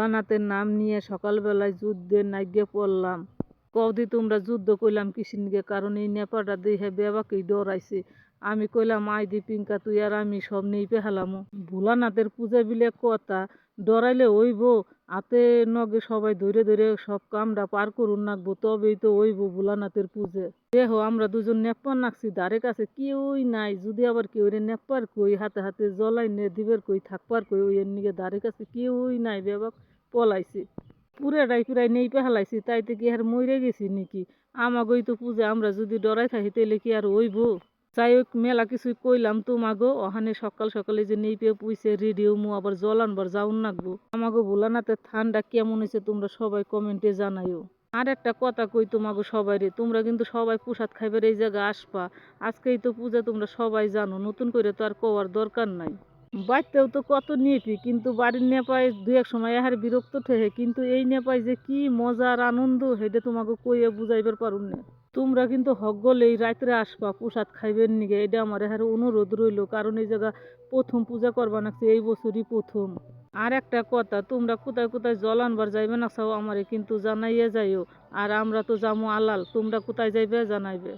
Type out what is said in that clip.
ভোলানাথের নাম নিয়ে সকালবেলায় যুদ্ধের নাইগে পড়লাম। কদি তোমরা যুদ্ধ কইলাম কিসির নিগে, কারণ এই নেপাটা দেখে বেবাকেই ডরাইছে। আমি কইলাম আই দি পিঙ্কা তুই আর আমি সব নেই পেহালামো। ভোলানাথের পূজা বিলে কথা, ডরাইলে হইব। হাতে নগে সবাই ধরে ধরে সব কামটা পার করুন নাকবো, তবেই তো হইব ভোলানাথের পূজা। দেখো আমরা দুজন নেপার নাকছি, ধারে কাছে কেউই নাই। যদি আবার কেউ রে নেপার কই, হাতে হাতে জলাই নে দিবের কই, থাকবার কই, ওই এর নিগে ধারে কাছে কেউই নাই, বেবাক পলাইছে। পুরাটাই প্রায় নেই পেহালাইছি, তাইতে কি আর মরে গেছি নাকি? আমাগোই তো পূজা, আমরা যদি ডরাই থাকি তাইলে কি আর হইব? যাই হোক, মেলা কিছুই কইলাম তোমাগো। ওখানে সকাল সকালে যে নেই পেয়ে পুইছে রেডিও মু আবার জল আনবার যাউন নাকবো। আমাগো ভোলানাথের ঠান্ডা কেমন হয়েছে তোমরা সবাই কমেন্টে জানাইও। আর একটা কথা কই তোমাগো সবাই রে, তোমরা কিন্তু সবাই প্রসাদ খাইবার এই জায়গা আসবা। আজকেই তো পূজা, তোমরা সবাই জানো, নতুন করে তো আর কওয়ার দরকার নাই। বাড়িতেও তো কত নেপি, কিন্তু বাড়ির নেপায় দু এক সময় এহার বিরক্ত ঠেহে, কিন্তু এই নেপায় যে কি মজার আনন্দ সেটা তোমাকে কইয়া বুঝাইবার পারুন না। তোমরা কিন্তু হকগলেই রাত্রে আসবা প্রসাদ খাইবেন নিগে, এটা আমার এহার অনুরোধ রইল, কারণ এই জায়গা প্রথম পূজা করবা নাকছে, এই বছরই প্রথম। আর একটা কথা, তোমরা কোথায় কোথায় জল আনবার যাইবে না চাও আমারে কিন্তু জানাইয়া যাইও। আর আমরা তো যাবো আলাল, তোমরা কোথায় যাইবে জানাইবে।